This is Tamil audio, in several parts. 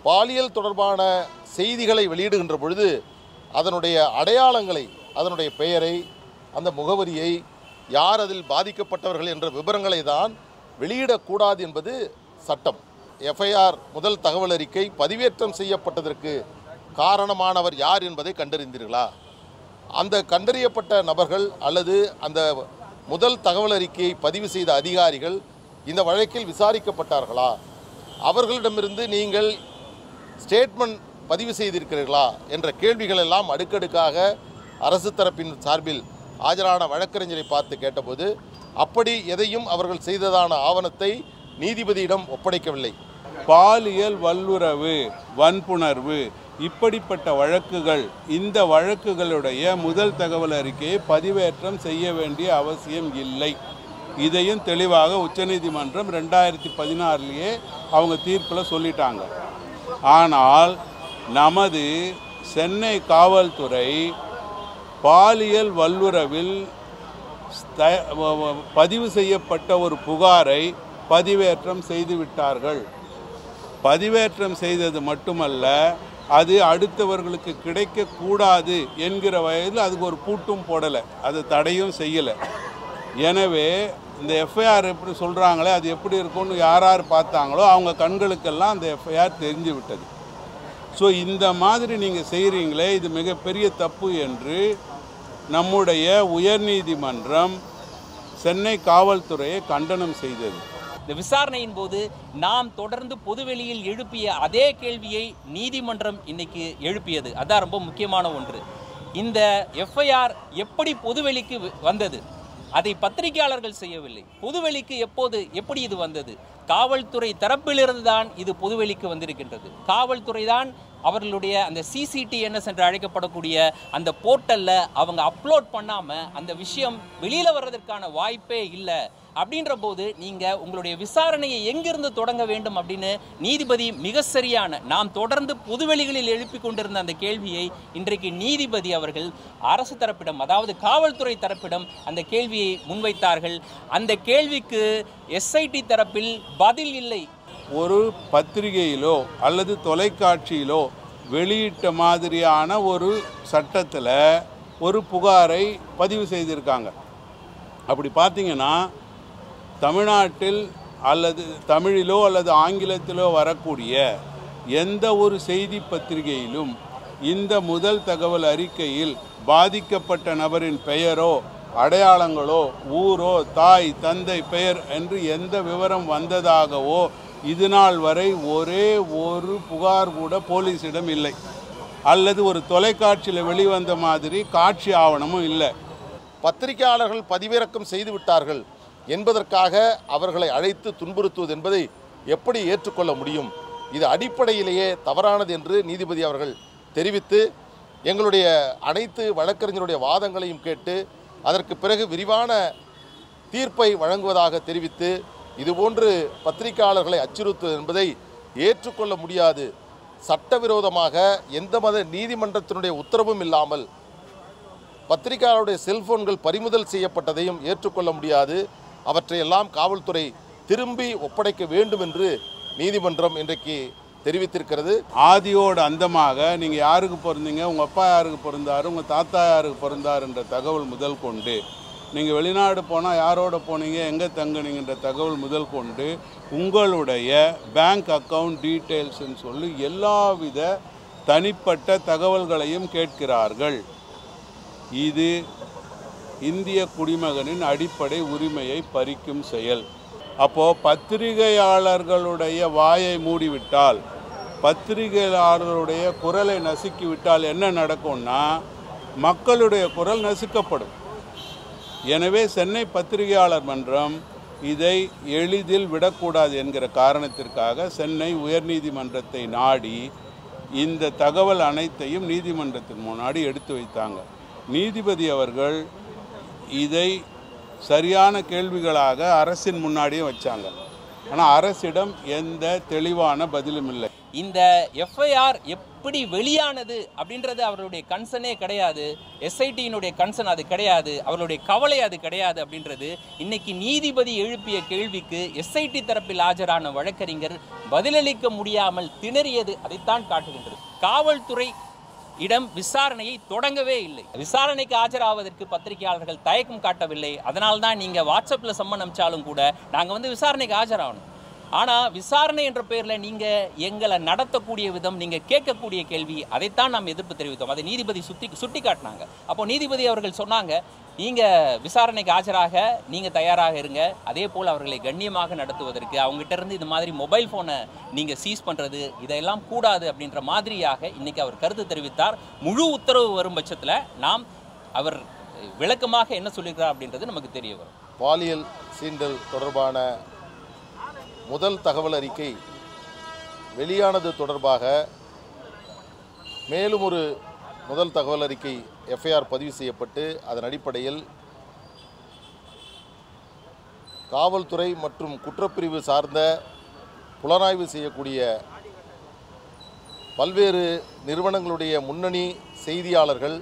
பாலியல் தொடர்பான செய்திகளை வெளியிடுகின்ற பொழுது அதனுடைய அடையாளங்களை, அதனுடைய பெயரை, அந்த முகவரியை, யார் அதில் பாதிக்கப்பட்டவர்கள் என்ற விவரங்களை தான் வெளியிடக்கூடாது என்பது சட்டம். எஃப்ஐஆர் முதல் தகவல் அறிக்கை பதிவேற்றம் செய்யப்பட்டதற்கு காரணமானவர் யார் என்பதை கண்டறிந்தீர்களா? அந்த கண்டறியப்பட்ட நபர்கள் அல்லது அந்த முதல் தகவல் அறிக்கையை பதிவு செய்த அதிகாரிகள் இந்த வழக்கில் விசாரிக்கப்பட்டார்களா? அவர்களிடமிருந்து நீங்கள் ஸ்டேட்மெண்ட் பதிவு செய்திருக்கிறீர்களா என்ற கேள்விகள் எல்லாம் அடுக்கடுக்காக அரசு தரப்பின் சார்பில் ஆஜரான வழக்கறிஞரை பார்த்து கேட்டபோது அப்படி எதையும் அவர்கள் செய்ததான ஆவணத்தை நீதிபதியிடம் ஒப்படைக்கவில்லை. பாலியல் வல்லுறவு, வன்புணர்வு இப்படிப்பட்ட வழக்குகள், இந்த வழக்குகளுடைய முதல் தகவல் அறிக்கையை பதிவேற்றம் செய்ய வேண்டிய அவசியம் இல்லை. இதையும் தெளிவாக உச்சநீதிமன்றம் 2016 அவங்க தீர்ப்பில் சொல்லிட்டாங்க. ஆனால் நமது சென்னை காவல்துறை பாலியல் வல்லுறவில் பதிவு செய்யப்பட்ட ஒரு புகாரை பதிவேற்றம் செய்துவிட்டார்கள். பதிவேற்றம் செய்தது மட்டுமல்ல, அது அடுத்தவர்களுக்கு கிடைக்கக்கூடாது என்கிற வகையில் அதுக்கு ஒரு பூட்டும் போடலை, அது தடையும் செய்யலை. எனவே இந்த எஃப்ஐஆர் எப்படி சொல்கிறாங்களே அது எப்படி இருக்கும்னு யார் யார் பார்த்தாங்களோ அவங்க கண்களுக்கெல்லாம் அந்த எஃப்ஐஆர் தெரிஞ்சு விட்டது. ஸோ இந்த மாதிரி நீங்கள் செய்கிறீங்களே, இது மிகப்பெரிய தப்பு என்று நம்முடைய உயர்நீதிமன்றம் சென்னை காவல்துறையை கண்டனம் செய்தது. இந்த விசாரணையின் போது நாம் தொடர்ந்து பொதுவெளியில் எழுப்பிய அதே கேள்வியை நீதிமன்றம் இன்னைக்கு எழுப்பியது. அதான் ரொம்ப முக்கியமான ஒன்று. இந்த எஃப்ஐஆர் எப்படி பொதுவெளிக்கு வந்தது? அதை பத்திரிகையாளர்கள் செய்யவில்லை. பொதுவெளிக்கு எப்படி இது வந்தது? காவல்துறை தரப்பிலிருந்து தான் இது பொதுவெளிக்கு வந்திருக்கின்றது. காவல்துறை தான் அவர்களுடைய அந்த CCTNS என்று அழைக்கப்படக்கூடிய அந்த போர்ட்டலில் அவங்க அப்லோட் பண்ணாமல் அந்த விஷயம் வெளியில் வர்றதற்கான வாய்ப்பே இல்லை. அப்படின்ற போது நீங்கள் உங்களுடைய விசாரணையை எங்கிருந்து தொடங்க வேண்டும் அப்படின்னு நீதிபதி மிக சரியான, நாம் தொடர்ந்து பொதுவெளிகளில் எழுப்பி கொண்டிருந்த அந்த கேள்வியை இன்றைக்கு நீதிபதி அவர்கள் அரசு தரப்பிடம், அதாவது காவல்துறை தரப்பிடம் அந்த கேள்வியை முன்வைத்தார்கள். அந்த கேள்விக்கு SIT தரப்பில் பதில் இல்லை. ஒரு பத்திரிகையிலோ அல்லது தொலைக்காட்சியிலோ வெளியிட்ட மாதிரியான ஒரு சட்டத்தில் ஒரு புகாரை பதிவு செய்திருக்காங்க. அப்படி பார்த்தீங்கன்னா தமிழ்நாட்டில் அல்லது தமிழிலோ அல்லது ஆங்கிலத்திலோ வரக்கூடிய எந்த ஒரு செய்தி பத்திரிகையிலும் இந்த முதல் தகவல் அறிக்கையில் பாதிக்கப்பட்ட நபரின் பெயரோ அடையாளங்களோ ஊரோ தாய் தந்தை பெயர் என்று எந்த விவரம் வந்ததாகவோ இது நாள் வரை ஒரே ஒரு புகார் கூட போலீஸிடம் இல்லை. அல்லது ஒரு தொலைக்காட்சியில் வெளிவந்த மாதிரி காட்சி ஆவணமும் இல்லை. பத்திரிகையாளர்கள் பதிவிறக்கம் செய்து விட்டார்கள் என்பதற்காக அவர்களை அழைத்து துன்புறுத்துவது என்பதை எப்படி ஏற்றுக்கொள்ள முடியும்? இது அடிப்படையிலேயே தவறானது என்று நீதிபதி அவர்கள் தெரிவித்து எங்களுடைய அனைத்து வழக்கறிஞருடைய வாதங்களையும் கேட்டு அதற்கு பிறகு விரிவான தீர்ப்பை வழங்குவதாக தெரிவித்து, இதுபோன்று பத்திரிகையாளர்களை அச்சுறுத்துவது என்பதை ஏற்றுக்கொள்ள முடியாது. சட்டவிரோதமாக எந்த மத நீதிமன்றத்தினுடைய உத்தரவும் இல்லாமல் பத்திரிகையாளருடைய செல்போன்கள் பறிமுதல் செய்யப்பட்டதையும் ஏற்றுக்கொள்ள முடியாது. அவற்றையெல்லாம் காவல்துறை திரும்பி ஒப்படைக்க வேண்டும் என்று நீதிமன்றம் இன்றைக்கு தெரிவித்திருக்கிறது. ஆதியோடு அந்தமாக நீங்கள் யாருக்கு பிறந்தீங்க, உங்கள் அப்பா யாருக்கு பிறந்தார், உங்கள் தாத்தா யாருக்கு பிறந்தார் என்ற தகவல் முதல் கொண்டு, நீங்கள் வெளிநாடு போனால் யாரோட போனீங்க, எங்கே தங்குனீங்கன்ற தகவல் முதல் கொண்டு, உங்களுடைய பேங்க் அக்கவுண்ட் டீட்டெயில்ஸ்ன்னு சொல்லி எல்லாவித தனிப்பட்ட தகவல்களையும் கேட்கிறார்கள். இது இந்திய குடிமகனின் அடிப்படை உரிமையை பறிக்கும் செயல். அப்போது பத்திரிகையாளர்களுடைய வாயை மூடிவிட்டால், பத்திரிகையாளர்களுடைய குரலை நசுக்கிவிட்டால் என்ன நடக்கும்னா மக்களுடைய குரல் நசுக்கப்படும். எனவே சென்னை பத்திரிகையாளர் மன்றம் இதை எளிதில் விடக்கூடாது என்கிற காரணத்திற்காக சென்னை உயர்நீதிமன்றத்தை நாடி இந்த தகவல் அனைத்தையும் நீதிமன்றத்தின் முன்னாடி எடுத்து வைத்தாங்க. நீதிபதி அவர்கள் இதை சரியான கேள்விகளாக அரசின் முன்னாடியே வச்சாங்க. ஆனால் அரசிடம் எந்த தெளிவான பதிலும் இல்லை. இந்த எஃப்ஐஆர் எப்படி வெளியானது அப்படின்றது அவருடைய கன்சர்னே கிடையாது. எஸ்ஐடியினுடைய கன்சர்ன் அது கிடையாது, அவருடைய கவலை அது கிடையாது அப்படின்றது இன்னைக்கு நீதிபதி எழுப்பிய கேள்விக்கு எஸ்ஐடி தரப்பில் ஆஜரான வழக்கறிஞர் பதிலளிக்க முடியாமல் திணறியது அதைத்தான் காட்டுகின்றது. காவல்துறை இடம் விசாரணையை தொடங்கவே இல்லை. விசாரணைக்கு ஆஜராவதற்கு பத்திரிகையாளர்கள் தயக்கம் காட்டவில்லை. அதனால்தான் நீங்கள் வாட்ஸ்அப்பில் சம்மன் அனுப்பிச்சாலும் கூட நாங்கள் வந்து விசாரணைக்கு ஆஜராகணும். ஆனால் விசாரணை என்ற பெயரில் நீங்கள் எங்களை நடத்தக்கூடிய விதம், நீங்கள் கேட்கக்கூடிய கேள்வி, அதைத்தான் நாம் எதிர்ப்பு தெரிவித்தோம். அதை நீதிபதி சுட்டி காட்டினாங்க. அப்போ நீதிபதி அவர்கள் சொன்னாங்க, நீங்கள் விசாரணைக்கு ஆஜராக நீங்கள் தயாராக இருங்க, அதே போல் அவர்களை கண்ணியமாக நடத்துவதற்கு அவங்ககிட்ட இருந்து இது மாதிரி மொபைல் ஃபோனை நீங்கள் சீஸ் பண்ணுறது இதெல்லாம் கூடாது அப்படின்ற மாதிரியாக இன்றைக்கி அவர் கருத்து தெரிவித்தார். முழு உத்தரவு வரும் பட்சத்தில் நாம் அவர் விளக்கமாக என்ன சொல்லியிருக்கிறார் அப்படின்றது நமக்கு தெரிய வரும். பாலியல் சீண்டல் தொடர்பான முதல் தகவல் அறிக்கை வெளியானது தொடர்பாக மேலும் ஒரு முதல் தகவல் அறிக்கை எஃப்ஐஆர் பதிவு செய்யப்பட்டு அதன் அடிப்படையில் காவல்துறை மற்றும் குற்றப்பிரிவு சார்ந்த புலனாய்வு செய்யக்கூடிய பல்வேறு நிறுவனங்களுடைய முன்னணி செய்தியாளர்கள்,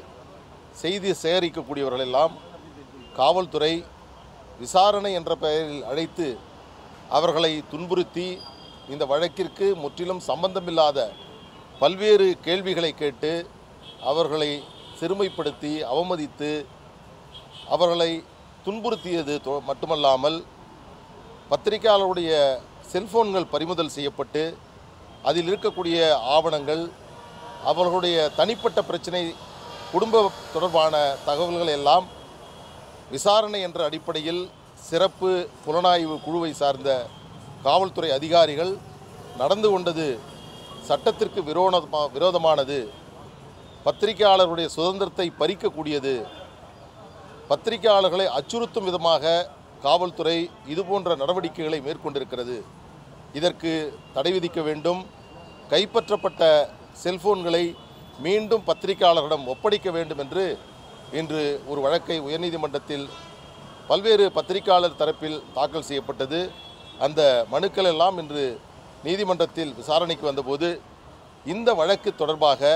செய்தி சேகரிக்கக்கூடியவர்கள் எல்லாம் காவல்துறை விசாரணை என்ற பெயரில் அழைத்து அவர்களை துன்புறுத்தி இந்த வழக்கிற்கு முற்றிலும் சம்பந்தமில்லாத பல்வேறு கேள்விகளை கேட்டு அவர்களை சிறுமைப்படுத்தி அவமதித்து அவர்களை துன்புறுத்தியது மட்டுமல்லாமல் பத்திரிகையாளருடைய செல்போன்கள் பறிமுதல் செய்யப்பட்டு அதில் இருக்கக்கூடிய ஆவணங்கள், அவர்களுடைய தனிப்பட்ட பிரச்சனை, குடும்ப தொடர்பான தகவல்கள் எல்லாம் விசாரணை என்ற அடிப்படையில் சிறப்பு புலனாய்வு குழுவை சார்ந்த காவல்துறை அதிகாரிகள் நடந்து கொண்டது சட்டத்திற்கு விரோதமானது, பத்திரிகையாளர்களுடைய சுதந்திரத்தை பறிக்கக்கூடியது, பத்திரிகையாளர்களை அச்சுறுத்தும் விதமாக காவல்துறை இதுபோன்ற நடவடிக்கைகளை மேற்கொண்டிருக்கிறது. இதற்கு தடை விதிக்க வேண்டும். கைப்பற்றப்பட்ட செல்போன்களை மீண்டும் பத்திரிகையாளர்களிடம் ஒப்படைக்க வேண்டும் என்று இன்று ஒரு வழக்கை உயர்நீதிமன்றத்தில் பல்வேறு பத்திரிகையாளர் தரப்பில் தாக்கல் செய்யப்பட்டது. அந்த மனுக்கள் எல்லாம் இன்று நீதிமன்றத்தில் விசாரணைக்கு வந்தபோது இந்த வழக்கு தொடர்பாக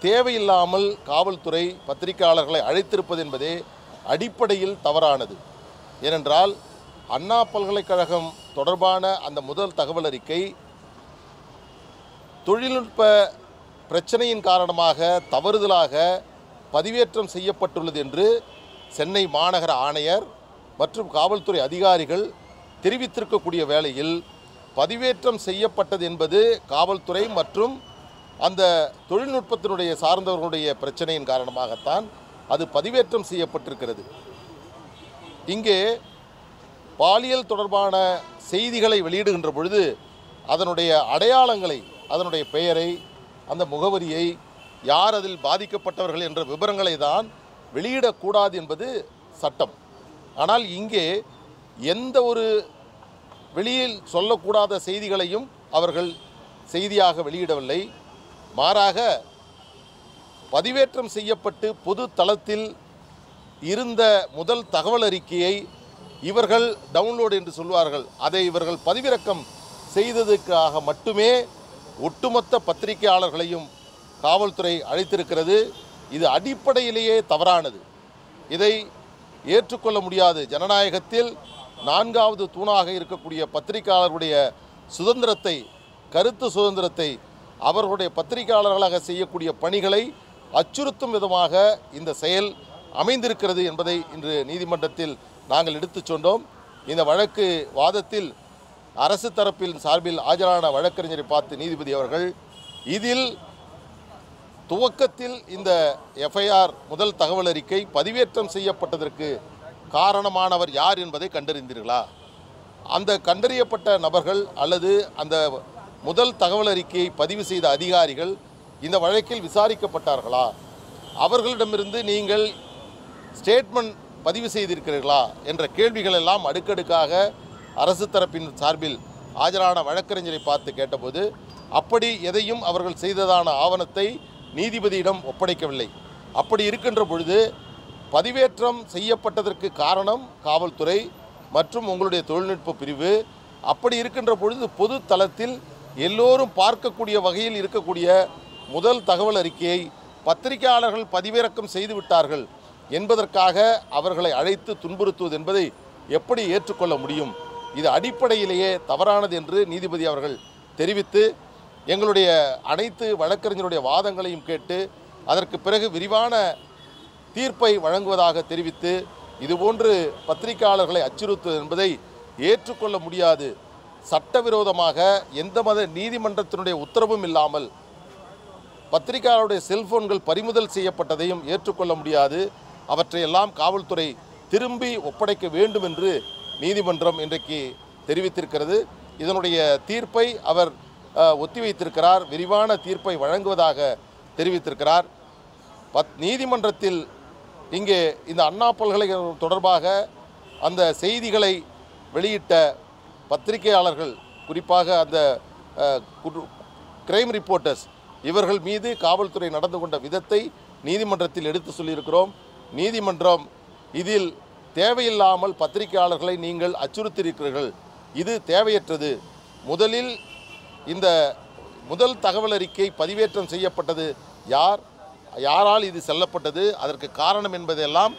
தேவையில்லாமல் காவல்துறை பத்திரிகையாளர்களை அழைத்திருப்பது என்பதே அடிப்படையில் தவறானது. ஏனென்றால் அண்ணா பல்கலைக்கழகம் தொடர்பான அந்த முதல் தகவல் அறிக்கை தொழில்நுட்ப பிரச்சனையின் காரணமாக தவறுதலாக பதிவேற்றம் செய்யப்பட்டுள்ளது என்று சென்னை மாநகர ஆணையர் மற்றும் காவல்துறை அதிகாரிகள் தெரிவித்திருக்கக்கூடிய வேளையில் பதிவேற்றம் செய்யப்பட்டது என்பது காவல்துறை மற்றும் அந்த தொழில்நுட்பத்தினுடைய சார்ந்தவர்களுடைய பிரச்சனையின் காரணமாகத்தான் அது பதிவேற்றம் செய்யப்பட்டிருக்கிறது. இங்கே பாலியல் தொடர்பான செய்திகளை வெளியிடுகின்ற பொழுது அதனுடைய அடையாளங்களை, அதனுடைய பெயரை, அந்த முகவரியை, யார் அதில் பாதிக்கப்பட்டவர்கள் என்ற விவரங்களை தான் வெளியிடக்கூடாது என்பது சட்டம். ஆனால் இங்கே எந்த ஒரு வெளியில் சொல்லக்கூடாத செய்திகளையும் அவர்கள் செய்தியாக வெளியிடவில்லை. மாறாக பதிவேற்றம் செய்யப்பட்டு பொது தளத்தில் இருந்த முதல் தகவல் அறிக்கையை இவர்கள் டவுன்லோடு என்று சொல்வார்கள், அதை இவர்கள் பதிவிறக்கம் செய்ததுக்காக மட்டுமே ஒட்டுமொத்த பத்திரிகையாளர்களையும் காவல்துறை அழைத்திருக்கிறது. இது அடிப்படையிலேயே தவறானது. இதை ஏற்றுக்கொள்ள முடியாது. ஜனநாயகத்தில் 4வது தூணாக இருக்கக்கூடிய பத்திரிகையாளர்களுடைய சுதந்திரத்தை, கருத்து சுதந்திரத்தை, அவர்களுடைய பத்திரிகையாளர்களாக செய்யக்கூடிய பணிகளை அச்சுறுத்தும் விதமாக இந்த செயல் அமைந்திருக்கிறது என்பதை இன்று நீதிமன்றத்தில் நாங்கள் எடுத்துச் சொன்னோம். இந்த வழக்கு வாதத்தில் அரசு தரப்பில் சார்பில் ஆஜரான வழக்கறிஞரை பார்த்து நீதிபதி அவர்கள், இதில் துவக்கத்தில் இந்த எஃப்ஐஆர் முதல் தகவல் அறிக்கை பதிவேற்றம் செய்யப்பட்டதற்கு காரணமானவர் யார் என்பதை கண்டறிந்தீர்களா? அந்த கண்டறியப்பட்ட நபர்கள் அல்லது அந்த முதல் தகவல் அறிக்கையை பதிவு செய்த அதிகாரிகள் இந்த வழக்கில் விசாரிக்கப்பட்டார்களா? அவர்களிடமிருந்து நீங்கள் ஸ்டேட்மெண்ட் பதிவு செய்திருக்கிறீர்களா என்ற கேள்விகள் எல்லாம் அடுக்கடுக்காக அரசு தரப்பின் சார்பில் ஆஜரான வழக்கறிஞரை பார்த்து கேட்டபோது அப்படி எதையும் அவர்கள் செய்ததான ஆவணத்தை நீதிபதியிடம் ஒப்படைக்கவில்லை. அப்படி இருக்கின்ற பொழுது பதிவேற்றம் செய்யப்பட்டதற்கு காரணம் காவல்துறை மற்றும் உங்களுடைய தொழில்நுட்ப பிரிவு. அப்படி இருக்கின்ற பொழுது பொது தளத்தில் எல்லோரும் பார்க்கக்கூடிய வகையில் இருக்கக்கூடிய முதல் தகவல் அறிக்கையை பத்திரிகையாளர்கள் பதிவிறக்கம் செய்து விட்டார்கள் என்பதற்காக அவர்களை அழைத்து துன்புறுத்துவது என்பதை எப்படி ஏற்றுக்கொள்ள முடியும்? இது அடிப்படையிலேயே தவறானது என்று நீதிபதி அவர்கள் தெரிவித்து எங்களுடைய அனைத்து வழக்கறிஞருடைய வாதங்களையும் கேட்டு அதற்கு பிறகு விரிவான தீர்ப்பை வழங்குவதாக தெரிவித்து இதுபோன்று பத்திரிகையாளர்களை அச்சுறுத்துவது என்பதை ஏற்றுக்கொள்ள முடியாது. சட்டவிரோதமாக எந்த மத நீதிமன்றத்தினுடைய உத்தரவும் இல்லாமல் பத்திரிகையாளருடைய செல்போன்கள் பறிமுதல் செய்யப்பட்டதையும் ஏற்றுக்கொள்ள முடியாது. அவற்றையெல்லாம் காவல்துறை திரும்பி ஒப்படைக்க வேண்டும் என்று நீதிமன்றம் இன்றைக்கு தெரிவித்திருக்கிறது. இதனுடைய தீர்ப்பை அவர் ஒத்திவைத்திருக்கிறார். விரிவான தீர்ப்பை வழங்குவதாக தெரிவித்திருக்கிறார். நீதிமன்றத்தில் இங்கே இந்த அண்ணா பல்கலைக்கழகம் தொடர்பாக அந்த செய்திகளை வெளியிட்ட பத்திரிகையாளர்கள், குறிப்பாக அந்த கிரைம் ரிப்போர்ட்டர்ஸ், இவர்கள் மீது காவல்துறை நடந்து கொண்ட விதத்தை நீதிமன்றத்தில் எடுத்து சொல்லியிருக்கிறோம். நீதிமன்றம் இதில் தேவையில்லாமல் பத்திரிகையாளர்களை நீங்கள் அச்சுறுத்தியிருக்கிறீர்கள், இது தேவையற்றது. முதலில் இந்த முதல் தகவல் அறிக்கை பதிவேற்றம் செய்யப்பட்டது யாரால் இது செல்லப்பட்டது, அதற்கு காரணம் என்பதெல்லாம்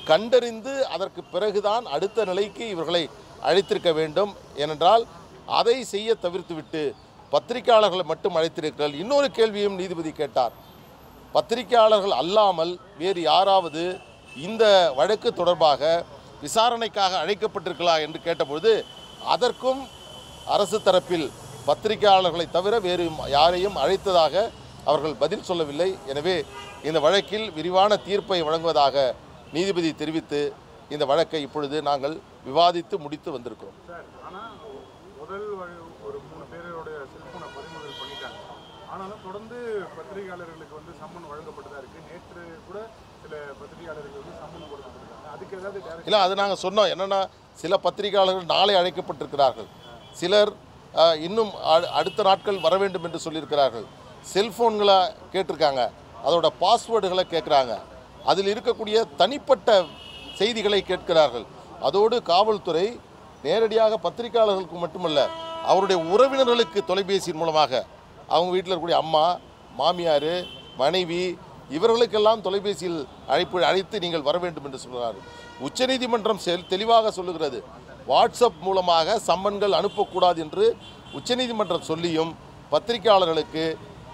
கண்டறிந்து அதற்கு பிறகுதான் அடுத்த நிலைக்கு இவர்களை அழைத்திருக்க வேண்டும். ஏனென்றால் அதை செய்ய தவிர்த்துவிட்டு பத்திரிகையாளர்களை மட்டும் அழைத்திருக்கிறார்கள். இன்னொரு கேள்வியும் நீதிபதி கேட்டார். பத்திரிகையாளர்கள் அல்லாமல் வேறு யாராவது இந்த வழக்கு தொடர்பாக விசாரணைக்காக அழைக்கப்பட்டிருக்கலாம் என்று கேட்டபொழுது அதற்கும் அரசு தரப்பில் பத்திரிகையாளர்களை தவிர வேறு யாரையும் அழைத்ததாக அவர்கள் பதில் சொல்லவில்லை. எனவே இந்த வழக்கில் விரிவான தீர்ப்பை வழங்குவதாக நீதிபதி தெரிவித்து இந்த வழக்கை இப்பொழுது நாங்கள் விவாதித்து முடித்து வந்திருக்கிறோம். ஆனால் முதல் ஒரு 3 பேரோடைய செல்போனை பறிமுதல் பண்ணிட்டாங்க. ஆனாலும் தொடர்ந்து பத்திரிகையாளர்களுக்கு சம்மன் வழங்கப்பட்டதாக இருக்குது. நேற்று கூட சில பத்திரிகையாளர்களுக்கு சம்மன் கொடுக்கப்பட்டிருக்காங்க. அதுக்கு ஏதாவது இல்லை, அது நாங்கள் சொன்னோம். என்னென்னா சில பத்திரிகையாளர்கள் நாளை அழைக்கப்பட்டிருக்கிறார்கள், சிலர் இன்னும் அடுத்த நாட்கள் வர வேண்டும் என்று சொல்லியிருக்கிறார்கள். செல்ஃபோன்களை கேட்டிருக்காங்க, அதோட பாஸ்வேர்டுகளை கேட்குறாங்க, அதில் இருக்கக்கூடிய தனிப்பட்ட செய்திகளை கேட்கிறார்கள். அதோடு காவல்துறை நேரடியாக பத்திரிகையாளர்களுக்கு மட்டுமல்ல, அவருடைய உறவினர்களுக்கு தொலைபேசியின் மூலமாக அவங்க வீட்டில் இருக்கக்கூடிய அம்மா, மாமியார், மனைவி, இவர்களுக்கெல்லாம் தொலைபேசியில் அழைத்து நீங்கள் வர வேண்டும் என்று சொல்கிறார்கள். உச்சநீதிமன்றம் தெளிவாக சொல்லுகிறது, வாட்ஸ்அப் மூலமாக சம்மன்கள் அனுப்பக்கூடாது என்று உச்சநீதிமன்றம் சொல்லியும் பத்திரிகையாளர்களுக்கு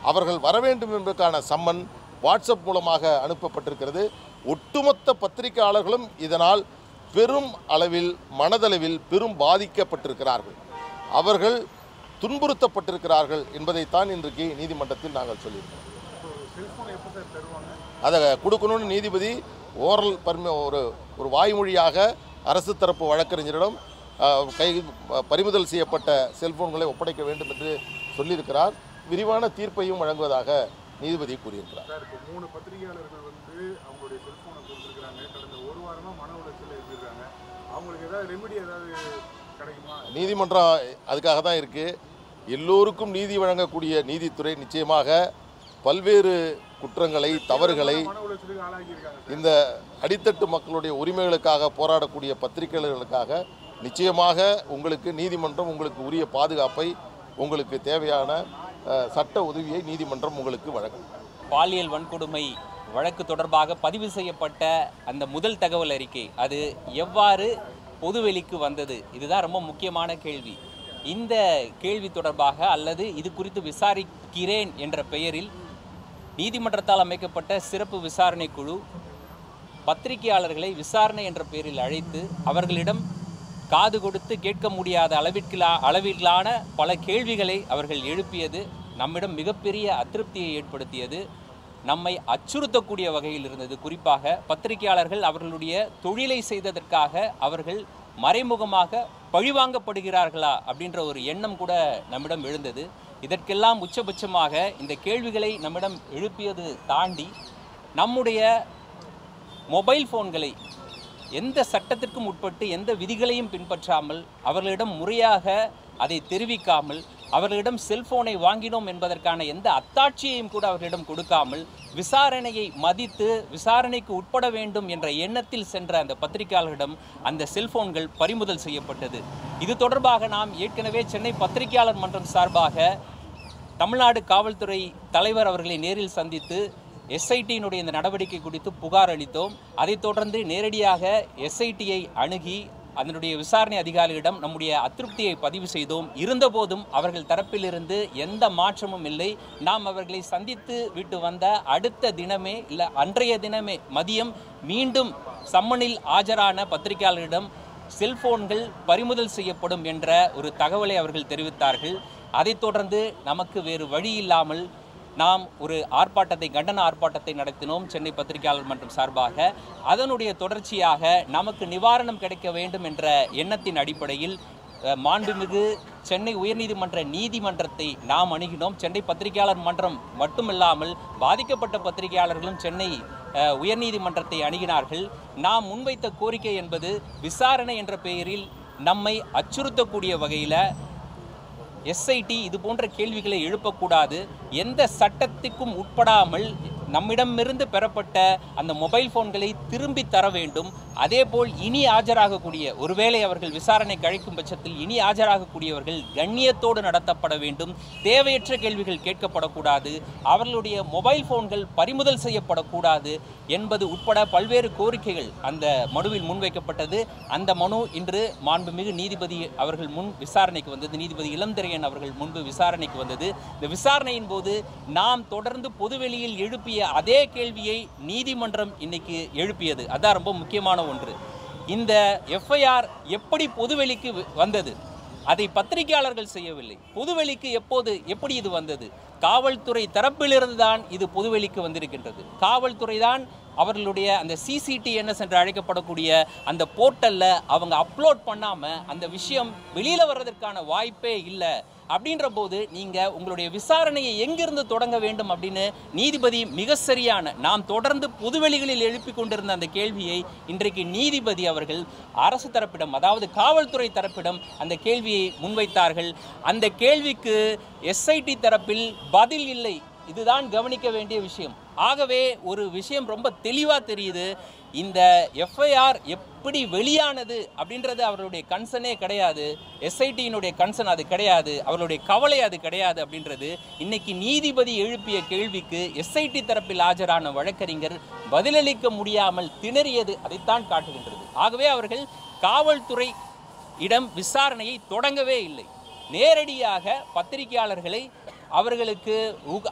அவர்கள் வர வேண்டும் என்பதற்கான சம்மன் வாட்ஸ்அப் மூலமாக அனுப்பப்பட்டிருக்கிறது. ஒட்டுமொத்த பத்திரிகையாளர்களும் இதனால் பெரும் அளவில் மனதளவில் பெரும் பாதிக்கப்பட்டிருக்கிறார்கள், அவர்கள் துன்புறுத்தப்பட்டிருக்கிறார்கள் என்பதைத்தான் இன்றைக்கு நீதிமன்றத்தில் நாங்கள் சொல்லியிருக்கோம். அதை கொடுக்கணும்னு நீதிபதி ஓரல் ஒரு வாய்மொழியாக அரசு தரப்பு வழக்கறிஞரிடம் பறிமுதல் செய்யப்பட்ட செல்போன்களை ஒப்படைக்க வேண்டும் என்று சொல்லியிருக்கிறார். விரிவான தீர்ப்பையும் வழங்குவதாக நீதிபதி கூறியிருக்கிறார். 3 பத்திரிகையாளர்கள் அவங்களுடைய செல்போனை கொடுத்துருக்காங்க. கடந்த ஒரு வாரமாக மன உளைச்சலில் இருந்திருக்காங்க. அவங்களுக்கு ஏதாவது ரெமெடி ஏதாவது கிடைக்குமா? நீதிமன்றம் அதுக்காக தான் இருக்குது. எல்லோருக்கும் நீதி வழங்கக்கூடிய நீதித்துறை நிச்சயமாக பல்வேறு குற்றங்களை, தவறுகளை, இந்த அடித்தட்டு மக்களுடைய உரிமைகளுக்காக போராடக்கூடிய பத்திரிகையாளர்களுக்காக நிச்சயமாக உங்களுக்கு நீதிமன்றம் உங்களுக்கு உரிய பாதுகாப்பை, உங்களுக்கு தேவையான சட்ட உதவியை நீதிமன்றம் உங்களுக்கு வழங்கும். பாலியல் வன்கொடுமை வழக்கு தொடர்பாக பதிவு செய்யப்பட்ட அந்த முதல் தகவல் அறிக்கை அது எவ்வாறு பொதுவெளிக்கு வந்தது? இதுதான் ரொம்ப முக்கியமான கேள்வி. இந்த கேள்வி தொடர்பாக அல்லது இது குறித்து விசாரிக்கிறேன் என்ற பெயரில் நீதிமன்றத்தால் அமைக்கப்பட்ட சிறப்பு விசாரணை குழு பத்திரிகையாளர்களை விசாரணை என்ற பெயரில் அழைத்து அவர்களிடம் காது கொடுத்து கேட்க முடியாத அளவிலான பல கேள்விகளை அவர்கள் எழுப்பியது நம்மிடம் மிகப்பெரிய அதிருப்தியை ஏற்படுத்தியது, நம்மை அச்சுறுத்தக்கூடிய வகையில் இருந்தது. குறிப்பாக பத்திரிகையாளர்கள் அவர்களுடைய தொழிலை செய்ததற்காக அவர்கள் மறைமுகமாக பழிவாங்கப்படுகிறார்களா அப்படின்ற ஒரு எண்ணம் கூட நம்மிடம் எழுந்தது. இதற்கெல்லாம் உச்சபட்சமாக இந்த கேள்விகளை நம்மிடம் எழுப்பியது தாண்டி நம்முடைய மொபைல் ஃபோன்களை எந்த சட்டத்திற்கும் உட்பட்டு எந்த விதிகளையும் பின்பற்றாமல், அவர்களிடம் முறையாக அதை தெரிவிக்காமல், அவர்களிடம் செல்போனை வாங்கினோம் என்பதற்கான எந்த அத்தாட்சியையும் கூட அவர்களிடம் கொடுக்காமல், விசாரணையை மதித்து விசாரணைக்கு உட்பட வேண்டும் என்ற எண்ணத்தில் சென்ற அந்த பத்திரிகையாளர்களிடம் அந்த செல்போன்கள் பறிமுதல் செய்யப்பட்டது. இது தொடர்பாக நாம் ஏற்கனவே சென்னை பத்திரிகையாளர் மன்றம் சார்பாக தமிழ்நாடு காவல்துறை தலைவர் அவர்களை நேரில் சந்தித்து எஸ்ஐடியினுடைய இந்த நடவடிக்கை குறித்து புகார் அளித்தோம். அதைத் தொடர்ந்து நேரடியாக எஸ்ஐடியை அணுகி அதனுடைய விசாரணை அதிகாரிகளிடம் நம்முடைய அதிருப்தியை பதிவு செய்தோம். இருந்தபோதும் அவர்கள் தரப்பிலிருந்து எந்த மாற்றமும் இல்லை. நாம் அவர்களை சந்தித்து விட்டு வந்த அடுத்த தினமே இல்லை அன்றைய தினமே மதியம் மீண்டும் சம்மனில் ஆஜரான பத்திரிகையாளர்களிடம் செல்போன்கள் பறிமுதல் செய்யப்படும் என்ற ஒரு தகவலை அவர்கள் தெரிவித்தார்கள். அதைத் தொடர்ந்து நமக்கு வேறு வழி இல்லாமல் நாம் ஒரு கண்டன ஆர்ப்பாட்டத்தை நடத்தினோம் சென்னை பத்திரிகையாளர் மன்றம் சார்பாக. அதனுடைய தொடர்ச்சியாக நமக்கு நிவாரணம் கிடைக்க வேண்டும் என்ற எண்ணத்தின் அடிப்படையில் மாண்புமிகு சென்னை உயர்நீதிமன்ற நீதிமன்றத்தை நாம் அணுகினோம். சென்னை பத்திரிகையாளர் மன்றம் மட்டுமில்லாமல் பாதிக்கப்பட்ட பத்திரிகையாளர்களும் சென்னை உயர்நீதிமன்றத்தை அணுகினார்கள். நாம் முன்வைத்த கோரிக்கை என்பது விசாரணை என்ற பெயரில் நம்மை அச்சுறுத்தக்கூடிய வகையில் எஸ்ஐடி இது போன்ற கேள்விகளை எழுப்பக்கூடாது. எந்த சட்டத்திற்கும் உட்படாமல் நம்மிடமிருந்து பெறப்பட்ட அந்த மொபைல் போன்களை திரும்பி தர வேண்டும். அதேபோல் இனி ஆஜராகக்கூடிய ஒருவேளை அவர்கள் விசாரணைக்கு அழைக்கும் பட்சத்தில் இனி ஆஜராகக்கூடியவர்கள் கண்ணியத்தோடு நடத்தப்பட வேண்டும். தேவையற்ற கேள்விகள் கேட்கப்படக்கூடாது. அவர்களுடைய மொபைல் போன்கள் பறிமுதல் செய்யப்படக்கூடாது என்பது உட்பட பல்வேறு கோரிக்கைகள் அந்த மனுவில் முன்வைக்கப்பட்டது. அந்த மனு இன்று மாண்புமிகு நீதிபதி அவர்கள் முன் விசாரணைக்கு வந்தது. நீதிபதி இளந்திரையன் அவர்கள் முன்பு விசாரணைக்கு வந்தது. இந்த விசாரணையின் போது நாம் தொடர்ந்து பொதுவெளியில் எழுப்பிய அதே கேள்வியை நீதிமன்றம் இன்னைக்கு எழுப்பியது. அதான் ரொம்ப முக்கியமான ஒன்று. இந்த எஃப்ஐஆர் எப்படி பொதுவெளிக்கு வந்தது? அதை பத்திரிகையாளர்கள் செய்யவில்லை. பொதுவெளிக்கு எப்படி இது வந்தது? காவல்துறை தரப்பிலிருந்து தான் இது பொதுவெளிக்கு வந்திருக்கின்றது. காவல்துறை தான் அவர்களுடைய அந்த சிசிடிஎன்எஸ் என்று அழைக்கப்படக்கூடிய அந்த போர்ட்டல்ல அவங்க அப்லோட் பண்ணாம அந்த விஷயம் வெளியில வர்றதற்கான வாய்ப்பே இல்லை. அப்படின்ற போது நீங்க உங்களுடைய விசாரணையை எங்கிருந்து தொடங்க வேண்டும் அப்படின்னு நீதிபதி மிக சரியான நாம் தொடர்ந்து பொதுவெளிகளில் எழுப்பி கொண்டிருந்த அந்த கேள்வியை இன்றைக்கு நீதிபதி அவர்கள் அரசு தரப்பிடம், அதாவது காவல்துறை தரப்பிடம் அந்த கேள்வியை முன்வைத்தார்கள். அந்த கேள்விக்கு எஸ்ஐடி தரப்பில் பதில் இல்லை. இதுதான் கவனிக்க வேண்டிய விஷயம். ஆகவே ஒரு விஷயம் ரொம்ப தெளிவா தெரியுது. இந்த எஃப்ஐஆர் எப்படி வெளியானது அப்படின்றது அவர்களுடைய கன்சர்னே கிடையாது. எஸ்ஐடியினுடைய கன்சர்ன் அது கிடையாது. அவர்களுடைய கவலை அது கிடையாது. அப்படின்றது இன்னைக்கு நீதிபதி எழுப்பிய கேள்விக்கு எஸ்ஐடி தரப்பில் ஆஜரான வழக்கறிஞர் பதிலளிக்க முடியாமல் திணறியது அதைத்தான் காட்டுகின்றது. ஆகவே அவர்கள் காவல்துறை இடம் விசாரணையை தொடங்கவே இல்லை. நேரடியாக பத்திரிகையாளர்களை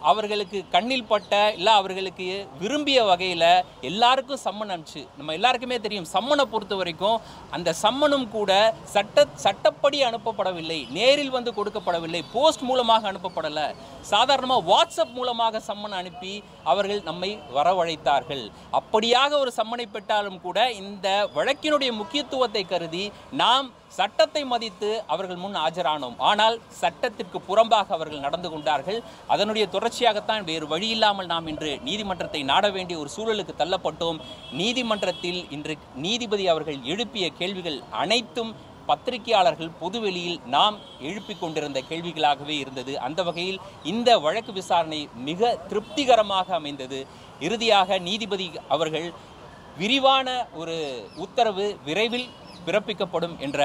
அவர்களுக்கு கண்ணில் பட்ட இல்லை அவர்களுக்கு விரும்பிய வகையில் எல்லாருக்கும் சம்மன் அனுப்பிச்சு. நம்ம எல்லாருக்குமே தெரியும் சம்மனை பொறுத்த வரைக்கும் அந்த சம்மனும் கூட சட்டப்படி அனுப்பப்படவில்லை, நேரில் வந்து கொடுக்கப்படவில்லை, போஸ்ட் மூலமாக அனுப்பப்படலை. சாதாரணமாக வாட்ஸ்அப் மூலமாக சம்மன் அனுப்பி அவர்கள் நம்மை வரவழைத்தார்கள். அப்படியாக ஒரு சம்மனை பெற்றாலும் கூட இந்த வழக்கினுடைய முக்கியத்துவத்தை கருதி நாம் சட்டத்தை மதித்து அவர்கள் முன் ஆஜரானோம். ஆனால் சட்டத்திற்கு புறம்பாக அவர்கள் நடந்து கொண்டார்கள். அதனுடைய தொடர்ச்சியாகத்தான் வேறு வழியில்லாமல் நாம் இன்று நீதிமன்றத்தை நாட வேண்டிய ஒரு சூழலுக்கு தள்ளப்பட்டோம். நீதிமன்றத்தில் இன்று நீதிபதி அவர்கள் எழுப்பிய கேள்விகள் அனைத்தும் பத்திரிகையாளர்கள் பொதுவெளியில் நாம் எழுப்பிக் கொண்டிருந்த கேள்விகளாகவே இருந்தது. அந்த வகையில் இந்த வழக்கு விசாரணை மிக திருப்திகரமாக அமைந்தது. இறுதியாக நீதிபதி அவர்கள் விரிவான ஒரு உத்தரவு விரைவில் பிறப்பிக்கப்படும் என்ற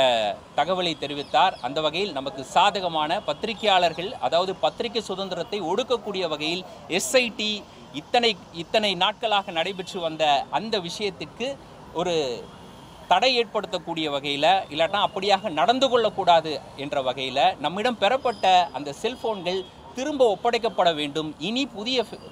தகவலை தெரிவித்தார். அந்த வகையில் நமக்கு சாதகமான பத்திரிகையாளர்கள், அதாவது பத்திரிகை சுதந்திரத்தை ஒடுக்கக்கூடிய வகையில் எஸ்ஐடி இத்தனை நாட்களாக நடைபெற்று வந்த அந்த விஷயத்திற்கு ஒரு தடை ஏற்படுத்தக்கூடிய வகையில், இல்லாட்டா அப்படியாக நடந்து கொள்ளக்கூடாது என்ற வகையில் நம்மிடம் பெறப்பட்ட அந்த செல்போன்கள் திரும்ப ஒப்படைக்கப்பட வேண்டும். இனி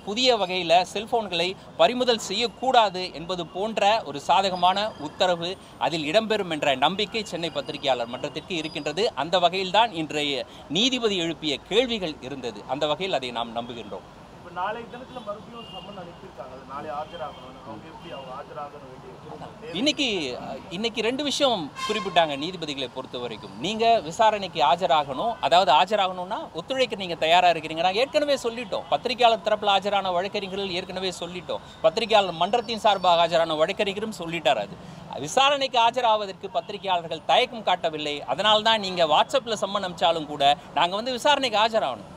புதிய வகையில் செல்போன்களை பறிமுதல் செய்யக்கூடாது என்பது போன்ற ஒரு சாதகமான உத்தரவு அதில் இடம்பெறும் என்ற நம்பிக்கை சென்னை பத்திரிகையாளர் மன்றத்திற்கு இருக்கின்றது. அந்த வகையில் தான் இன்றைய நீதிபதி எழுப்பிய கேள்விகள் இருந்தது. அந்த வகையில் அதை நாம் நம்புகின்றோம். நாளை தினத்தில் மறுபடியும் சம்மன் அனுப்பியிருக்காங்க. நாளை ஆஜராகணும். அவங்க எப்படி அவங்க ஆஜராகணும் இன்னைக்கு ரெண்டு விஷயம் குறிப்பிட்டாங்க நீதிபதிகளை பொறுத்த வரைக்கும். நீங்கள் விசாரணைக்கு ஆஜராகணும், அதாவது ஆஜராகணும்னா ஒத்துழைக்க நீங்கள் தயாராக இருக்கிறீங்க. நாங்கள் ஏற்கனவே சொல்லிட்டோம். பத்திரிகையாளர் தரப்பில் ஆஜரான வழக்கறிஞர்கள் ஏற்கனவே சொல்லிட்டோம். பத்திரிகையாளர் மன்றத்தின் சார்பாக ஆஜரான வழக்கறிஞரும் சொல்லிட்டார். அது விசாரணைக்கு ஆஜராவதற்கு பத்திரிகையாளர்கள் தயக்கம் காட்டவில்லை. அதனால்தான் நீங்கள் வாட்ஸ்அப்பில் சம்மன் அனுப்பிச்சாலும் கூட நாங்கள் விசாரணைக்கு ஆஜராகணும்.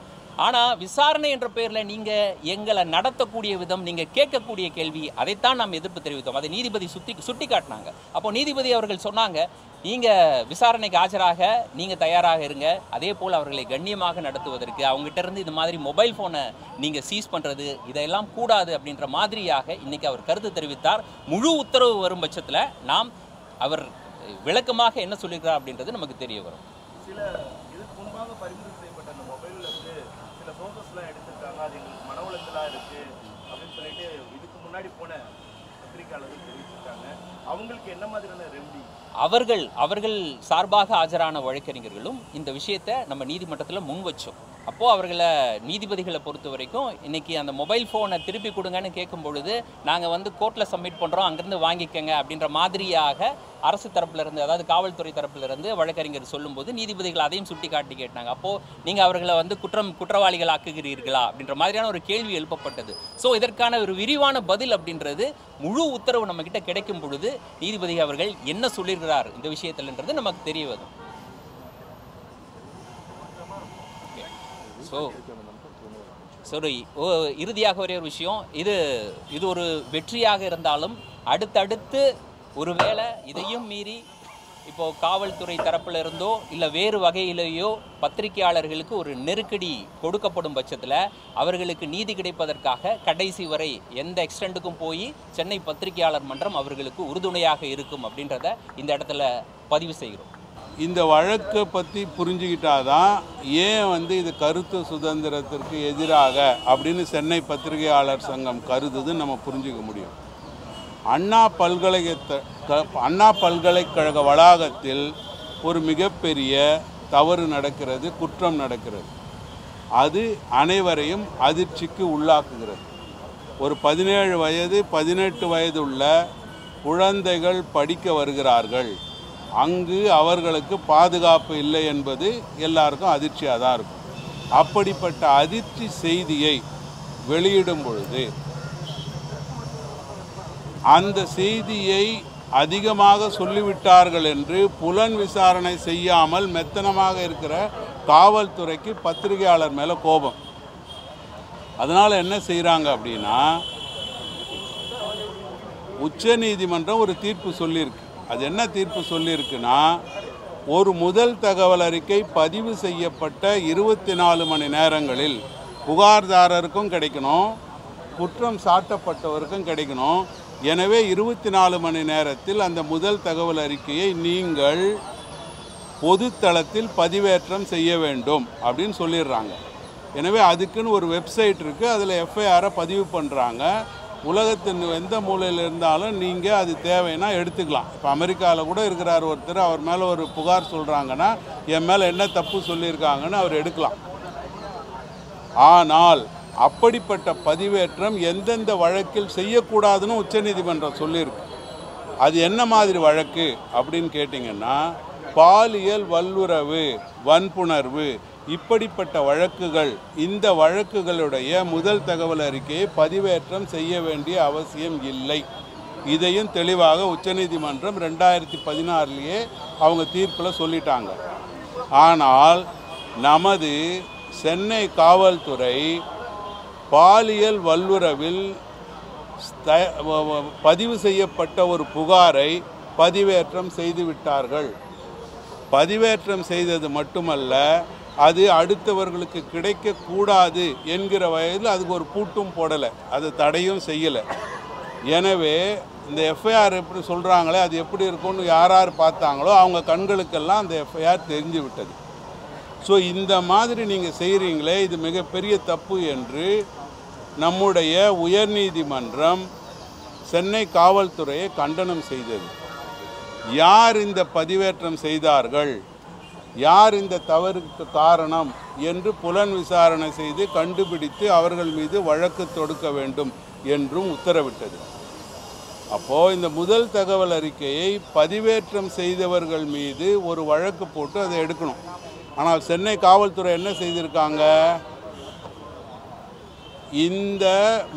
ஆனால் விசாரணை என்ற பெயரில் நீங்கள் எங்களை நடத்தக்கூடிய விதம், நீங்கள் கேட்கக்கூடிய கேள்வி, அதைத்தான் நாம் எதிர்ப்பு தெரிவித்தோம். அதை நீதிபதி சுட்டி காட்டினாங்க. அப்போ நீதிபதி அவர்கள் சொன்னாங்க, நீங்கள் விசாரணைக்கு ஆஜராக நீங்கள் தயாராக இருங்க, அதே போல் அவர்களை கண்ணியமாக நடத்துவதற்கு அவங்ககிட்ட இருந்து இது மாதிரி மொபைல் ஃபோனை நீங்கள் சீஸ் பண்ணுறது இதெல்லாம் கூடாது அப்படின்ற மாதிரியாக இன்றைக்கி அவர் கருத்து தெரிவித்தார். முழு உத்தரவு வரும் பட்சத்தில் நாம் அவர் விளக்கமாக என்ன சொல்லியிருக்கிறார் அப்படின்றது நமக்கு தெரிய வரும். சில இதுக்கு முன்பாக பறிமுதல் செய்யப்பட்ட அந்த மொபைலில் இருந்து சில ஃபோட்டோஸ்லாம் எடுத்திருக்காங்க, அது எங்களுக்கு மன உளைச்சலாக இருக்குது அப்படின்னு சொல்லிட்டு இதுக்கு முன்னாடி போன பத்திரிகையாளர்கள் தெரிவிச்சிருக்காங்க. அவங்களுக்கு என்ன மாதிரியான ரெமெடி? அவர்கள் சார்பாக ஆஜரான வழக்கறிஞர்களும் இந்த விஷயத்தை நம்ம நீதிமன்றத்தில் முன் வச்சோம். அப்போது அவர்களை நீதிபதிகளை பொறுத்த வரைக்கும் இன்றைக்கி அந்த மொபைல் ஃபோனை திருப்பி கொடுங்கன்னு கேட்கும் பொழுது நாங்கள் வந்து கோர்ட்டில் சப்மிட் பண்ணுறோம், அங்கேருந்து வாங்கிக்கங்க அப்படின்ற மாதிரியாக அரசு தரப்பிலிருந்து, அதாவது காவல்துறை தரப்பிலிருந்து வழக்கறிஞர் சொல்லும்போது நீதிபதிகள் அதையும் சுட்டி காட்டி கேட்டாங்க. அப்போது நீங்கள் அவர்களை வந்து குற்றவாளிகள் ஆக்குகிறீர்களா அப்படின்ற மாதிரியான ஒரு கேள்வி எழுப்பப்பட்டது. ஸோ இதற்கான ஒரு விரிவான பதில் அப்படின்றது முழு உத்தரவு நம்மக்கிட்ட கிடைக்கும் பொழுது நீதிபதி அவர்கள் என்ன சொல்லியிருக்கிறார் இந்த விஷயத்தில்ன்றது நமக்கு தெரிய வரும். இறுதியாக ஒரே ஒரு விஷயம், இது ஒரு வெற்றியாக இருந்தாலும் அடுத்தடுத்து ஒருவேளை இதையும் மீறி இப்போது காவல்துறை தரப்பில் இருந்தோ இல்லை வேறு வகையிலேயோ பத்திரிகையாளர்களுக்கு ஒரு நெருக்கடி கொடுக்கப்படும் பட்சத்தில் அவர்களுக்கு நீதி கிடைப்பதற்காக கடைசி வரை எந்த எக்ஸ்டெண்டுக்கும் போய் சென்னை பத்திரிகையாளர் மன்றம் அவர்களுக்கு உறுதுணையாக இருக்கும் அப்படின்றத இந்த இடத்துல பதிவு செய்கிறோம். இந்த வழக்கை பற்றி புரிஞ்சுக்கிட்டாதான் ஏன் வந்து இது கருத்து சுதந்திரத்திற்கு எதிராக அப்படின்னு சென்னை பத்திரிகையாளர் சங்கம் கருதுதுன்னு நம்ம புரிஞ்சுக்க முடியும். அண்ணா பல்கலைக்கழக வளாகத்தில் ஒரு மிகப்பெரிய தவறு நடக்கிறது, குற்றம் நடக்கிறது. அது அனைவரையும் அதிர்ச்சிக்கு உள்ளாக்குகிறது. ஒரு 17 வயது 18 வயது உள்ள குழந்தைகள் படிக்க வருகிறார்கள். அங்கு அவர்களுக்கு பாதுகாப்பு இல்லை என்பது எல்லாருக்கும் அதிர்ச்சியாக தான் இருக்கும். அப்படிப்பட்ட அதிர்ச்சி செய்தியை வெளியிடும் பொழுது அந்த செய்தியை அதிகமாக சொல்லிவிட்டார்கள் என்று புலன் விசாரணை செய்யாமல் மெத்தனமாக இருக்கிற காவல்துறைக்கு பத்திரிகையாளர் மேலே கோபம். அதனால் என்ன செய்கிறாங்க அப்படின்னா, உச்சநீதிமன்றம் ஒரு தீர்ப்பு சொல்லியிருக்கு. அது என்ன தீர்ப்பு சொல்லியிருக்குன்னா, ஒரு முதல் தகவல் அறிக்கை பதிவு செய்யப்பட்ட 24 மணி நேரங்களில் புகார்தாரருக்கும் கிடைக்கணும், குற்றம் சாட்டப்பட்டவருக்கும் கிடைக்கணும். எனவே 24 மணி நேரத்தில் அந்த முதல் தகவல் அறிக்கையை நீங்கள் பொதுத்தளத்தில் பதிவேற்றம் செய்ய வேண்டும் அப்படின்னு சொல்லிடுறாங்க. எனவே அதுக்குன்னு ஒரு வெப்சைட் இருக்குது, அதில் எஃப்ஐஆரை பதிவு பண்ணுறாங்க. உலகத்தின் எந்த மூலையில் இருந்தாலும் நீங்கள் அது தேவைன்னா எடுத்துக்கலாம். இப்போ அமெரிக்காவில் கூட இருக்கிறார் ஒருத்தர், அவர் மேலே ஒரு புகார் சொல்கிறாங்கன்னா என் மேலே என்ன தப்பு சொல்லியிருக்காங்கன்னு அவர் எடுக்கலாம். ஆனால் அப்படிப்பட்ட பதிவேற்றம் எந்தெந்த வழக்கில் செய்யக்கூடாதுன்னு உச்சநீதிமன்றம் சொல்லியிருக்கு. அது என்ன மாதிரி வழக்கு அப்படின்னு கேட்டிங்கன்னா, பாலியல் வல்லுறவு, வன்புணர்வு, இப்படிப்பட்ட வழக்குகள். இந்த வழக்குகளுடைய முதல் தகவல் அறிக்கையை பதிவேற்றம் செய்ய வேண்டிய அவசியம் இல்லை. இதையும் தெளிவாக உச்சநீதிமன்றம் 2016 அவங்க தீர்ப்பில் சொல்லிட்டாங்க. ஆனால் நமது சென்னை காவல்துறை பாலியல் வல்லுறவில் பதிவு செய்யப்பட்ட ஒரு புகாரை பதிவேற்றம் செய்துவிட்டார்கள். பதிவேற்றம் செய்தது மட்டுமல்ல, அது அடுத்தவர்களுக்கு கிடைக்கக்கூடாது என்கிற வகையில் அதுக்கு ஒரு பூட்டும் போடலை, அது தடையும் செய்யலை. எனவே இந்த எஃப்ஐஆர் எப்படி சொல்கிறாங்களே அது எப்படி இருக்கும்னு யார் யார் பார்த்தாங்களோ அவங்க கண்களுக்கெல்லாம் அந்த எஃப்ஐஆர் தெரிஞ்சு விட்டது. ஸோ இந்த மாதிரி நீங்கள் செய்கிறீங்களே, இது மிகப்பெரிய தப்பு என்று நம்முடைய உயர்நீதிமன்றம் சென்னை காவல்துறையை கண்டனம் செய்தது. யார் இந்த பதிவேற்றம் செய்தார்கள், யார் இந்த தவறுக்கு காரணம் என்று புலன் விசாரணை செய்து கண்டுபிடித்து அவர்கள் மீது வழக்கு தொடுக்க வேண்டும் என்றும் உத்தரவிட்டது. அப்போது இந்த முதல் தகவல் அறிக்கையை பதிவேற்றம் செய்தவர்கள் மீது ஒரு வழக்கு போட்டு அதை எடுக்கணும். ஆனால் சென்னை காவல்துறை என்ன செய்திருக்காங்க, இந்த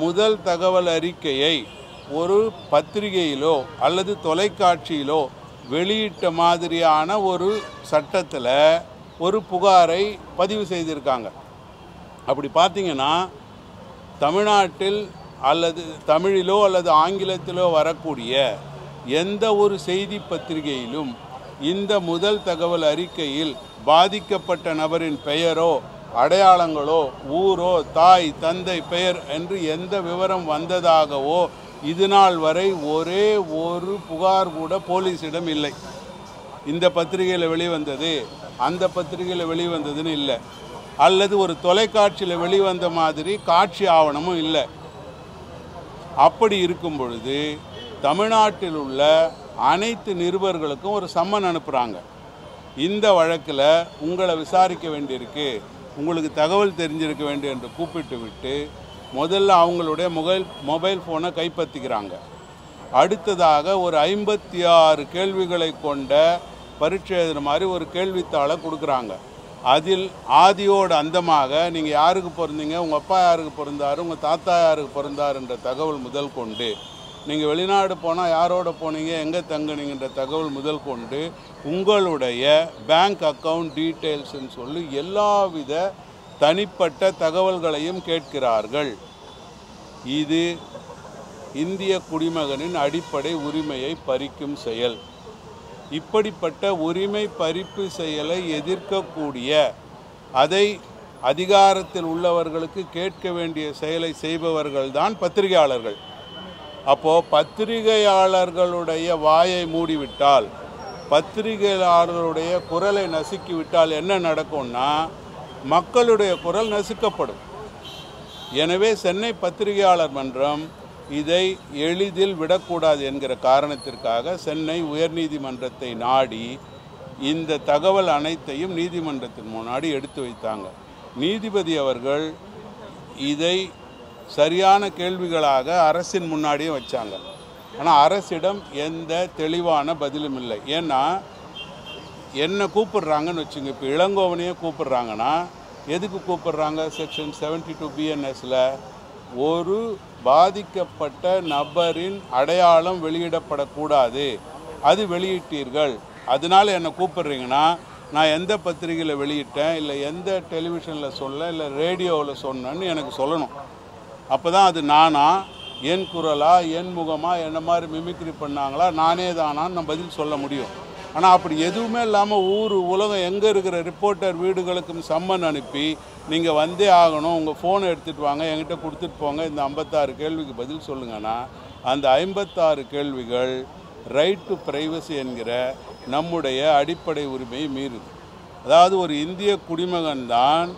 முதல் தகவல் அறிக்கையை ஒரு பத்திரிகையிலோ அல்லது தொலைக்காட்சியிலோ வெளியிட்ட மாதிரியான ஒரு சட்டத்தில் ஒரு புகாரை பதிவு செய்திருக்காங்க. அப்படி பார்த்தீங்கன்னா தமிழ்நாட்டில் அல்லது தமிழிலோ அல்லது ஆங்கிலத்திலோ வரக்கூடிய எந்த ஒரு செய்தி பத்திரிகையிலும் இந்த முதல் தகவல் அறிக்கையில் பாதிக்கப்பட்ட நபரின் பெயரோ அடையாளங்களோ ஊரோ தாய் தந்தை பெயர் என்று எந்த விவரம் வந்ததாகவோ இதுநாள் வரை ஒரே ஒரு புகார் கூட போலீஸிடம் இல்லை. இந்த பத்திரிகையில் வெளிவந்தது அந்த பத்திரிகையில் வெளிவந்ததுன்னு இல்லை, அல்லது ஒரு தொலைக்காட்சியில் வெளிவந்த மாதிரி காட்சி ஆவணமும் இல்லை. அப்படி இருக்கும் பொழுது தமிழ்நாட்டில் உள்ள அனைத்து நிருபர்களுக்கும் ஒரு சம்மன் அனுப்புகிறாங்க. இந்த வழக்கில் உங்களை விசாரிக்க வேண்டியிருக்கு, உங்களுக்கு தகவல் தெரிஞ்சிருக்க வேண்டும் என்று கூப்பிட்டு விட்டு முதல்ல அவங்களுடைய மொபைல் ஃபோனை கைப்பற்றிக்கிறாங்க. அடுத்ததாக ஒரு 56 கேள்விகளை கொண்ட பரீட்சை எழுதுகிற மாதிரி ஒரு கேள்வித்தாளை கொடுக்குறாங்க. அதில் ஆதியோடு அந்தமாக நீங்கள் யாருக்கு பிறந்தீங்க, உங்கள் அப்பா யாருக்கு பிறந்தார், உங்கள் தாத்தா யாருக்கு பிறந்தாருன்ற தகவல் முதல் கொண்டு, நீங்கள் வெளிநாடு போனால் யாரோட போனீங்க, எங்கே தங்குனீங்கன்ற தகவல் முதல் கொண்டு, உங்களுடைய பேங்க் அக்கவுண்ட் டீட்டெயில்ஸ்ன்னு சொல்லி எல்லாவித தனிப்பட்ட தகவல்களையும் கேட்கிறார்கள். இது இந்திய குடிமகனின் அடிப்படை உரிமையை பறிக்கும் செயல். இப்படிப்பட்ட உரிமை பறிப்பு செயலை எதிர்க்கக்கூடிய, அதை அதிகாரத்தில் உள்ளவர்களுக்கு கேட்க வேண்டிய செயலை செய்பவர்கள்தான் பத்திரிகையாளர்கள். அப்போது பத்திரிகையாளர்களுடைய வாயை மூடிவிட்டால், பத்திரிகையாளர்களுடைய குரலை நசுக்கிவிட்டால் என்ன நடக்கும்னா மக்களுடைய குரல் நசுக்கப்படும். எனவே சென்னை பத்திரிகையாளர் மன்றம் இதை எளிதில் விடக்கூடாது என்கிற காரணத்திற்காக சென்னை உயர்நீதிமன்றத்தை நாடி இந்த தகவல் அனைத்தையும் நீதிமன்றத்தின் முன்னாடி எடுத்து வைத்தாங்க. நீதிபதி அவர்கள் இதை சரியான கேள்விகளாக அரசின் முன்னாடியே வச்சாங்க. ஆனால் அரசிடம் எந்த தெளிவான பதிலும் இல்லை. ஏன்னா என்ன கூப்பிடுறாங்கன்னு வச்சுங்க, இப்போ இளங்கோவனையே கூப்பிடுறாங்கன்னா எதுக்கு கூப்பிடுறாங்க? செக்ஷன் 72 BNSல ஒரு பாதிக்கப்பட்ட நபரின் அடையாளம் வெளியிடப்படக்கூடாது, அது வெளியிட்டீர்கள், அதனால் என்னை கூப்பிடுறீங்கன்னா நான் எந்த பத்திரிகையில் வெளியிட்டேன், இல்லை எந்த டெலிவிஷனில் சொல்ல, இல்லை ரேடியோவில் சொன்னேன்னு எனக்கு சொல்லணும். அப்போ தான் அது நானா, என் குரலா, என் முகமா, என்ன மாதிரி மிமிக்ரி பண்ணாங்களா, நானே தானான்னு நான் பதில் சொல்ல முடியும். ஆனால் அப்படி எதுவுமே இல்லாமல் ஊர் உலகம் எங்கே இருக்கிற ரிப்போர்ட்டர் வீடுகளுக்கும் சம்மன் அனுப்பி நீங்கள் வந்தே ஆகணும், உங்கள் ஃபோனை எடுத்துகிட்டு வாங்க, என்கிட்ட கொடுத்துட்டு போங்க, இந்த 56 கேள்விக்கு பதில் சொல்லுங்கன்னா அந்த 56 கேள்விகள் ரைட் டு ப்ரைவசி என்கிற நம்முடைய அடிப்படை உரிமையை மீறுது. அதாவது ஒரு இந்திய குடிமகன் தான்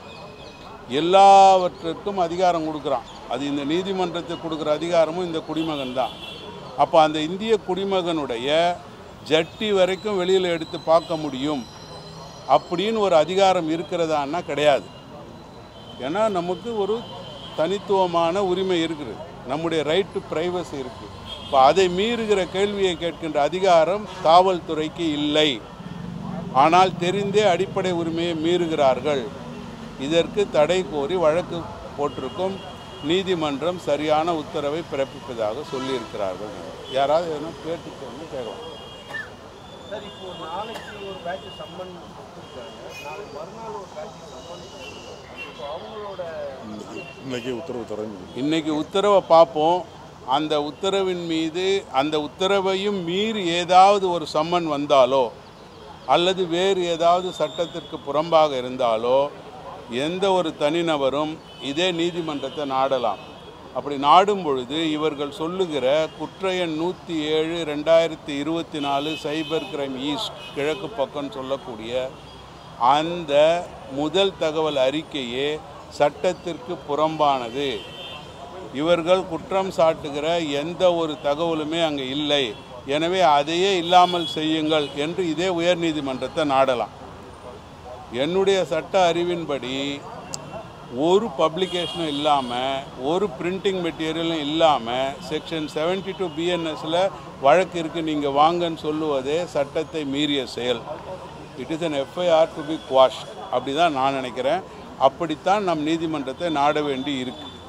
எல்லாவற்றிற்கும் அதிகாரம் கொடுக்குறான். அது இந்த நீதிமன்றத்துக்கு கொடுக்குற அதிகாரமும் இந்த குடிமகன் தான். அப்போ அந்த இந்திய குடிமகனுடைய ஜட்டி வரைக்கும் வெளியில் எடுத்து பார்க்க முடியும் அப்படின்னு ஒரு அதிகாரம் இருக்கிறதான்னா கிடையாது. ஏன்னா நமக்கு ஒரு தனித்துவமான உரிமை இருக்குது, நம்முடைய ரைட் டு ப்ரைவசி இருக்குது. இப்போ அதை மீறுகிற கேள்வியை கேட்கின்ற அதிகாரம் காவல்துறைக்கு இல்லை. ஆனால் தெரிந்தே அடிப்படை உரிமையை மீறுகிறார்கள். இதற்கு தடை கோரி வழக்கு போட்டிருக்கும். நீதிமன்றம் சரியான உத்தரவை பிறப்பிப்பதாக சொல்லியிருக்கிறார்கள். யாராவது எதனா கேட்டுக்கோங்க, கேட்கலாம். சார், இப்போ நாளைக்கு ஒரு பேட்ச் சம்மன் கொடுத்துருக்காங்க, நாளைக்கு மறுநாள் ஒரு பேட்ச் சம்மன், இப்போ அவங்களோட இன்னைக்கு உத்தரவை பார்ப்போம். அந்த உத்தரவின் மீது, அந்த உத்தரவையும் மீறி ஏதாவது ஒரு சம்மன் வந்தாலோ அல்லது வேறு ஏதாவது சட்டத்திற்கு புறம்பாக இருந்தாலோ எந்த ஒரு தனிநபரும் இதே நீதிமன்றத்தை நாடலாம். அப்படி நாடும் பொழுது இவர்கள் சொல்லுகிற குற்ற எண் 107/2024 சைபர் கிரைம் ஈஸ்ட் கிழக்கு பக்கம் சொல்லக்கூடிய அந்த முதல் தகவல் அறிக்கையே சட்டத்திற்கு புறம்பானது. இவர்கள் குற்றம் சாட்டுகிற எந்த ஒரு தகவலுமே அங்கே இல்லை, எனவே அதையே இல்லாமல் செய்யுங்கள் என்று இதே உயர்நீதிமன்றத்தை நாடலாம். என்னுடைய சட்ட அறிவின்படி ஒரு பப்ளிகேஷனும் இல்லாமல், ஒரு பிரிண்டிங் மெட்டீரியலும் இல்லாமல் செக்ஷன் 72 BNSல வழக்கு இருக்குது, நீங்கள் வாங்கன்னு சொல்லுவதே சட்டத்தை மீறிய செயல். It is an FIR to be quashed. அப்படி தான் நான் நினைக்கிறேன். அப்படித்தான் நம் நீதிமன்றத்தை நாட வேண்டி இருக்கு.